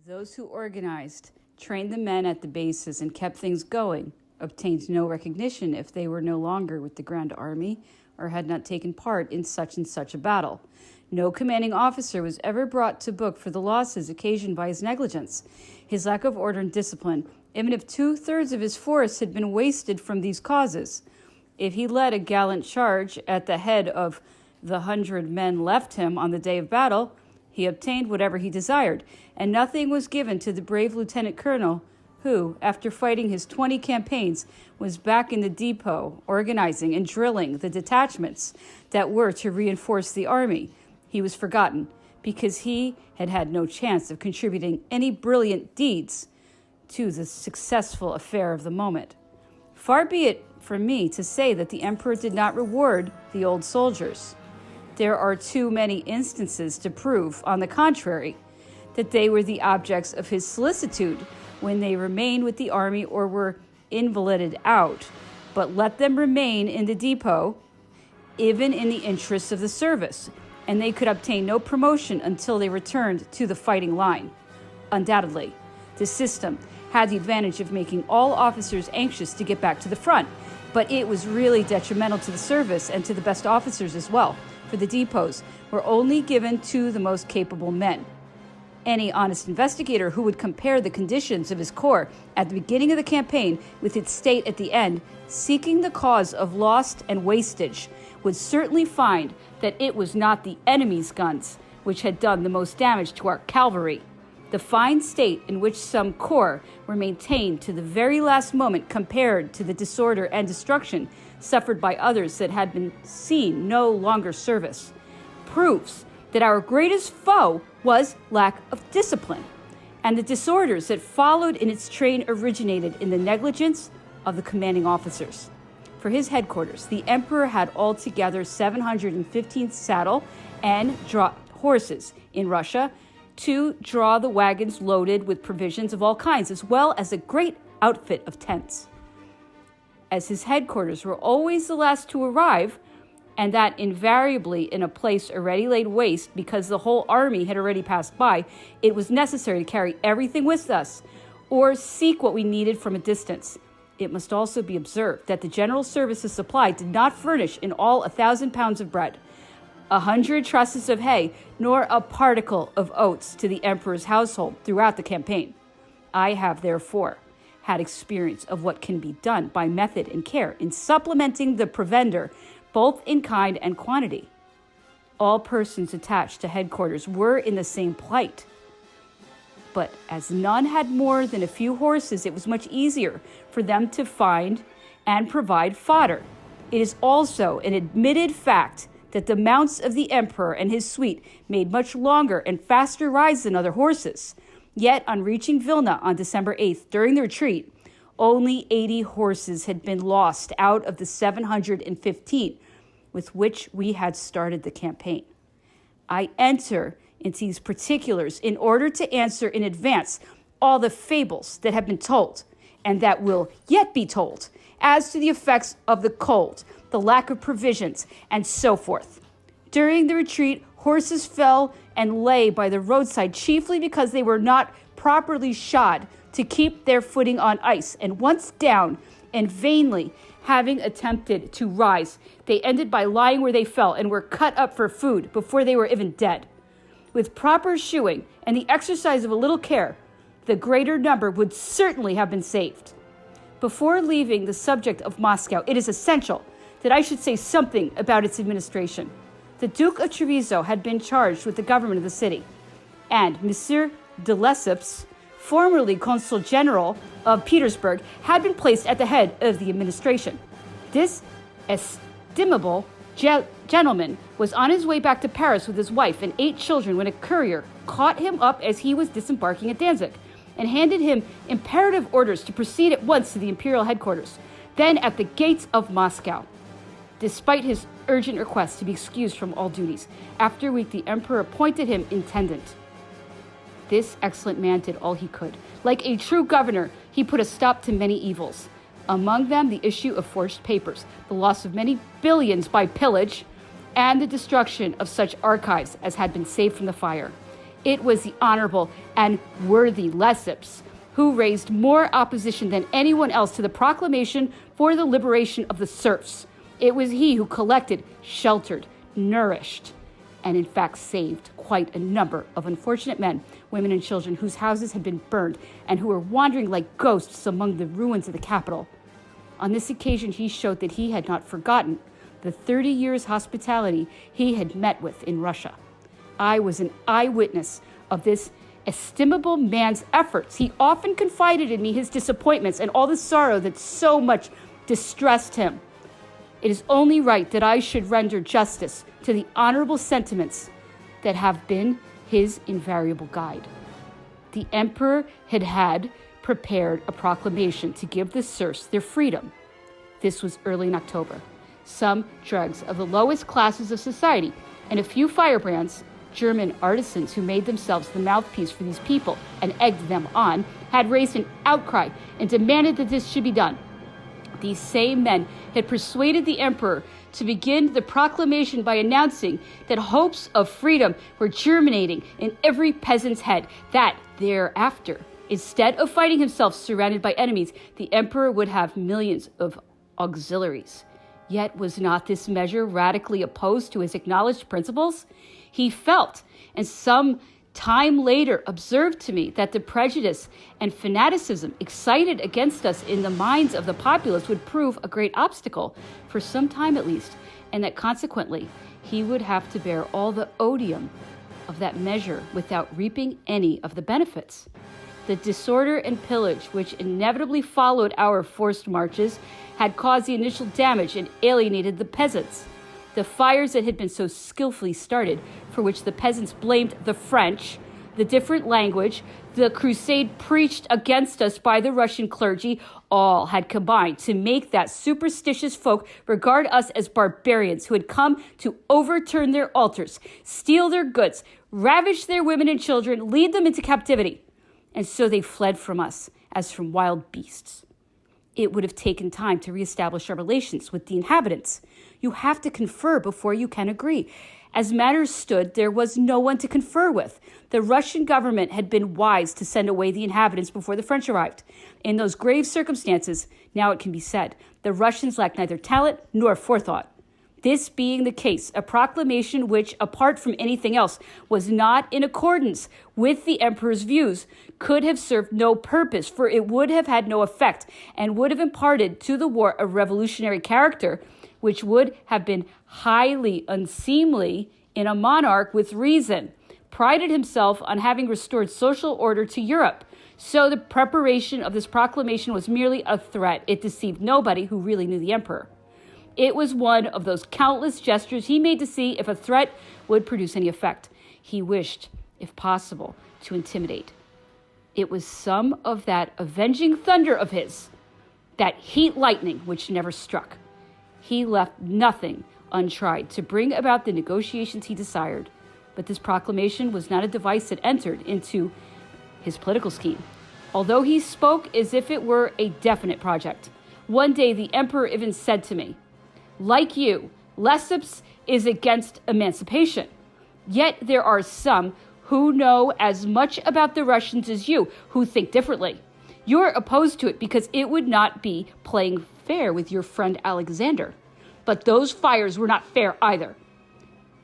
Those who organized, trained the men at the bases, and kept things going obtained no recognition if they were no longer with the Grand Army or had not taken part in such and such a battle. No commanding officer was ever brought to book for the losses occasioned by his negligence, his lack of order and discipline, even if 2/3 of his force had been wasted from these causes. If he led a gallant charge at the head of the 100 men left him on the day of battle, he obtained whatever he desired, and nothing was given to the brave lieutenant colonel who, after fighting his 20 campaigns, was back in the depot, organizing and drilling the detachments that were to reinforce the army. He was forgotten because he had had no chance of contributing any brilliant deeds to the successful affair of the moment. Far be it from me to say that the emperor did not reward the old soldiers. There are too many instances to prove, on the contrary, that they were the objects of his solicitude when they remained with the army or were invalided out, but let them remain in the depot, even in the interests of the service, and they could obtain no promotion until they returned to the fighting line. Undoubtedly, the system had the advantage of making all officers anxious to get back to the front, but it was really detrimental to the service and to the best officers as well, for the depots were only given to the most capable men. Any honest investigator who would compare the conditions of his corps at the beginning of the campaign with its state at the end, seeking the cause of loss and wastage, would certainly find that it was not the enemy's guns which had done the most damage to our cavalry. The fine state in which some corps were maintained to the very last moment compared to the disorder and destruction suffered by others that had been seen no longer service, proves that our greatest foe was lack of discipline, and the disorders that followed in its train originated in the negligence of the commanding officers. For his headquarters, the emperor had altogether 715 saddle and draw horses in Russia to draw the wagons loaded with provisions of all kinds, as well as a great outfit of tents. As his headquarters were always the last to arrive, and that invariably in a place already laid waste because the whole army had already passed by, it was necessary to carry everything with us or seek what we needed from a distance. It must also be observed that the general services supply did not furnish in all 1,000 pounds of bread, 100 trusses of hay, nor a particle of oats to the emperor's household throughout the campaign. I have, therefore, had experience of what can be done by method and care in supplementing the provender, both in kind and quantity. All persons attached to headquarters were in the same plight. But as none had more than a few horses, it was much easier for them to find and provide fodder. It is also an admitted fact that the mounts of the emperor and his suite made much longer and faster rides than other horses. Yet, on reaching Vilna on December 8th, during the retreat, only 80 horses had been lost out of the 715 with which we had started the campaign. I enter into these particulars in order to answer in advance all the fables that have been told and that will yet be told as to the effects of the cold, the lack of provisions, and so forth. During the retreat, horses fell and lay by the roadside chiefly because they were not properly shod to keep their footing on ice, and once down and vainly having attempted to rise, they ended by lying where they fell and were cut up for food before they were even dead. With proper shoeing and the exercise of a little care, the greater number would certainly have been saved. Before leaving the subject of Moscow, it is essential that I should say something about its administration. The Duke of Treviso had been charged with the government of the city, and Monsieur de Lesseps, formerly Consul General of Petersburg, had been placed at the head of the administration. This estimable gentleman was on his way back to Paris with his wife and 8 children when a courier caught him up as he was disembarking at Danzig and handed him imperative orders to proceed at once to the imperial headquarters, then at the gates of Moscow. Despite his urgent request to be excused from all duties, after a week the emperor appointed him intendant. This excellent man did all he could. Like a true governor, he put a stop to many evils. Among them, the issue of forged papers, the loss of many billions by pillage, and the destruction of such archives as had been saved from the fire. It was the honorable and worthy Lesseps who raised more opposition than anyone else to the proclamation for the liberation of the serfs. It was he who collected, sheltered, nourished, and in fact saved quite a number of unfortunate men, women, and children whose houses had been burned and who were wandering like ghosts among the ruins of the capital. On this occasion, he showed that he had not forgotten the 30 years' hospitality he had met with in Russia. I was an eyewitness of this estimable man's efforts. He often confided in me his disappointments and all the sorrow that so much distressed him. It is only right that I should render justice to the honorable sentiments that have been his invariable guide. The emperor had prepared a proclamation to give the serfs their freedom. This was early in October. Some dregs of the lowest classes of society and a few firebrands, German artisans who made themselves the mouthpiece for these people and egged them on, had raised an outcry and demanded that this should be done. These same men had persuaded the emperor to begin the proclamation by announcing that hopes of freedom were germinating in every peasant's head, that thereafter, instead of finding himself surrounded by enemies, the emperor would have millions of auxiliaries. Yet was not this measure radically opposed to his acknowledged principles? He felt, and some time later observed to me, that the prejudice and fanaticism excited against us in the minds of the populace would prove a great obstacle, for some time at least, and that consequently he would have to bear all the odium of that measure without reaping any of the benefits. The disorder and pillage which inevitably followed our forced marches had caused the initial damage and alienated the peasants. The fires that had been so skillfully started, for which the peasants blamed the French, the different language, the crusade preached against us by the Russian clergy, all had combined to make that superstitious folk regard us as barbarians who had come to overturn their altars, steal their goods, ravage their women and children, lead them into captivity. And so they fled from us as from wild beasts. It would have taken time to reestablish our relations with the inhabitants. You have to confer before you can agree. As matters stood, there was no one to confer with. The Russian government had been wise to send away the inhabitants before the French arrived. In those grave circumstances, now it can be said, the Russians lacked neither talent nor forethought. This being the case, a proclamation which, apart from anything else, was not in accordance with the emperor's views, could have served no purpose, for it would have had no effect and would have imparted to the war a revolutionary character, which would have been highly unseemly in a monarch with reason, prided himself on having restored social order to Europe. So the preparation of this proclamation was merely a threat. It deceived nobody who really knew the emperor. It was one of those countless gestures he made to see if a threat would produce any effect. He wished, if possible, to intimidate. It was some of that avenging thunder of his, that heat lightning which never struck. He left nothing untried to bring about the negotiations he desired. But this proclamation was not a device that entered into his political scheme, although he spoke as if it were a definite project. One day the emperor even said to me, "Like you, Lesseps is against emancipation. Yet there are some who know as much about the Russians as you, who think differently. You're opposed to it because it would not be playing fair with your friend Alexander. But those fires were not fair either.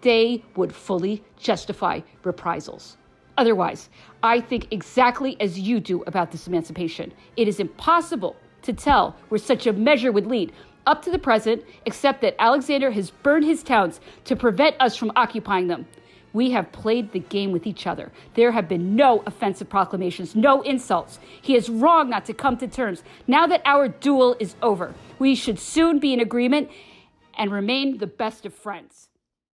They would fully justify reprisals. Otherwise, I think exactly as you do about this emancipation. It is impossible to tell where such a measure would lead up to the present, except that Alexander has burned his towns to prevent us from occupying them. We have played the game with each other. There have been no offensive proclamations, no insults. He is wrong not to come to terms. Now that our duel is over, we should soon be in agreement and remain the best of friends."